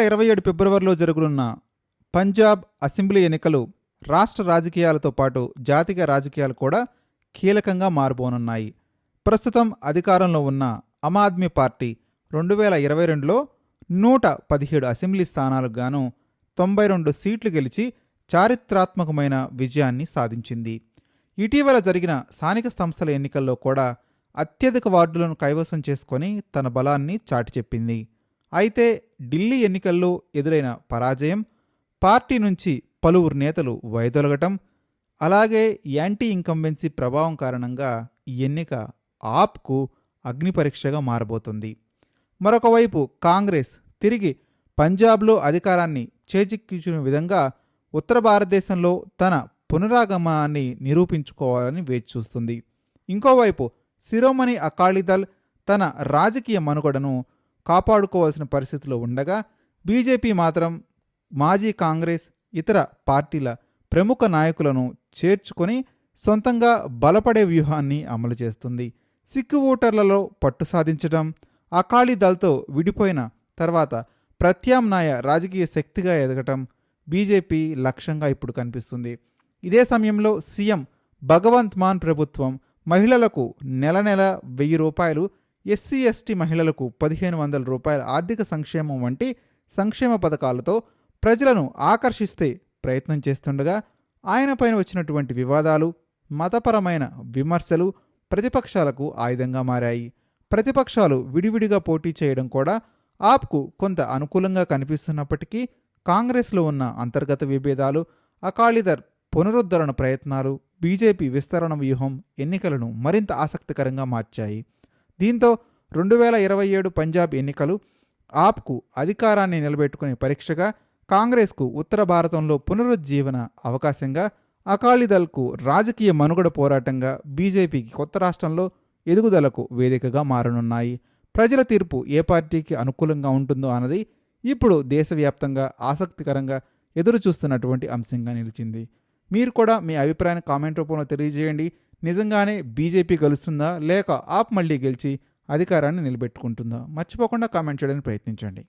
27 ఫిబ్రవరిలో జరగనున్న పంజాబ్ అసెంబ్లీ ఎన్నికలు రాష్ట్ర రాజకీయాలతో పాటు జాతీయ రాజకీయాలు కూడా కీలకంగా మారబోనున్నాయి. ప్రస్తుతం అధికారంలో ఉన్న ఆమ్ ఆద్మీ పార్టీ 2022లో 117 అసెంబ్లీ స్థానాలకు గాను 92 సీట్లు గెలిచి చారిత్రాత్మకమైన విజయాన్ని సాధించింది. ఇటీవల జరిగిన స్థానిక సంస్థల ఎన్నికల్లో కూడా అత్యధిక వార్డులను కైవసం చేసుకొని తన బలాన్ని చాటి చెప్పింది. అయితే ఢిల్లీ ఎన్నికల్లో ఎదురైన పరాజయం, పార్టీ నుంచి పలువురు నేతలు వైదొలగటం, అలాగే యాంటీ ఇంకంబెన్సీ ప్రభావం కారణంగా ఈ ఎన్నిక ఆప్కు అగ్నిపరీక్షగా మారబోతుంది. మరొకవైపు కాంగ్రెస్ తిరిగి పంజాబ్లో అధికారాన్ని చేజిక్కించిన విధంగా ఉత్తర భారతదేశంలో తన పునరాగమనాన్ని నిరూపించుకోవాలని వేచిచూస్తుంది. ఇంకోవైపు శిరోమణి అకాలీదళ్ తన రాజకీయ మనుగడను కాపాడుకోవాల్సిన పరిస్థితిలో ఉండగా, బీజేపీ మాత్రం మాజీ కాంగ్రెస్ ఇతర పార్టీల ప్రముఖ నాయకులను చేర్చుకొని సొంతంగా బలపడే వ్యూహాన్ని అమలు చేస్తుంది. సిక్కు ఓటర్లలో పట్టు సాధించడం, అకాలీదళ్తో విడిపోయిన తర్వాత ప్రత్యామ్నాయ రాజకీయ శక్తిగా ఎదగటం బీజేపీ లక్ష్యంగా ఇప్పుడు కనిపిస్తుంది. ఇదే సమయంలో సీఎం భగవంత్ మాన్ ప్రభుత్వం మహిళలకు నెల 1000 రూపాయలు, ఎస్సీ ఎస్టీ మహిళలకు 1500 రూపాయల ఆర్థిక సంక్షేమం వంటి సంక్షేమ పథకాలతో ప్రజలను ఆకర్షిస్తే ప్రయత్నం చేస్తుండగా, ఆయన పైన వచ్చినటువంటి వివాదాలు, మతపరమైన విమర్శలు ప్రతిపక్షాలకు ఆయుధంగా మారాయి. ప్రతిపక్షాలు విడివిడిగా పోటీ చేయడం కూడా ఆప్కు కొంత అనుకూలంగా కనిపిస్తున్నప్పటికీ, కాంగ్రెస్లో ఉన్న అంతర్గత విభేదాలు, అకాలీదళ్ పునరుద్ధరణ ప్రయత్నాలు, బీజేపీ విస్తరణ వ్యూహం ఎన్నికలను మరింత ఆసక్తికరంగా మార్చాయి. దీంతో 2027 పంజాబ్ ఎన్నికలు ఆప్కు అధికారాన్ని నిలబెట్టుకునే పరీక్షగా, కాంగ్రెస్కు ఉత్తర భారతంలో పునరుజ్జీవన అవకాశంగా, అకాలీదళ్కు రాజకీయ మనుగడ పోరాటంగా, బీజేపీకి కొత్త రాష్ట్రంలో ఎదుగుదలకు వేదికగా మారనున్నాయి. ప్రజల తీర్పు ఏ పార్టీకి అనుకూలంగా ఉంటుందో అన్నది ఇప్పుడు దేశవ్యాప్తంగా ఆసక్తికరంగా ఎదురు చూస్తున్నటువంటి అంశంగా నిలిచింది. మీరు కూడా మీ అభిప్రాయాన్ని కామెంట్ రూపంలో తెలియజేయండి. నిజంగానే బీజేపీ గెలుస్తుందా, లేక ఆప్ మళ్ళీ గెలిచి అధికారాన్ని నిలబెట్టుకుంటుందా? మర్చిపోకుండా కామెంట్ చేయడానికి ప్రయత్నించండి.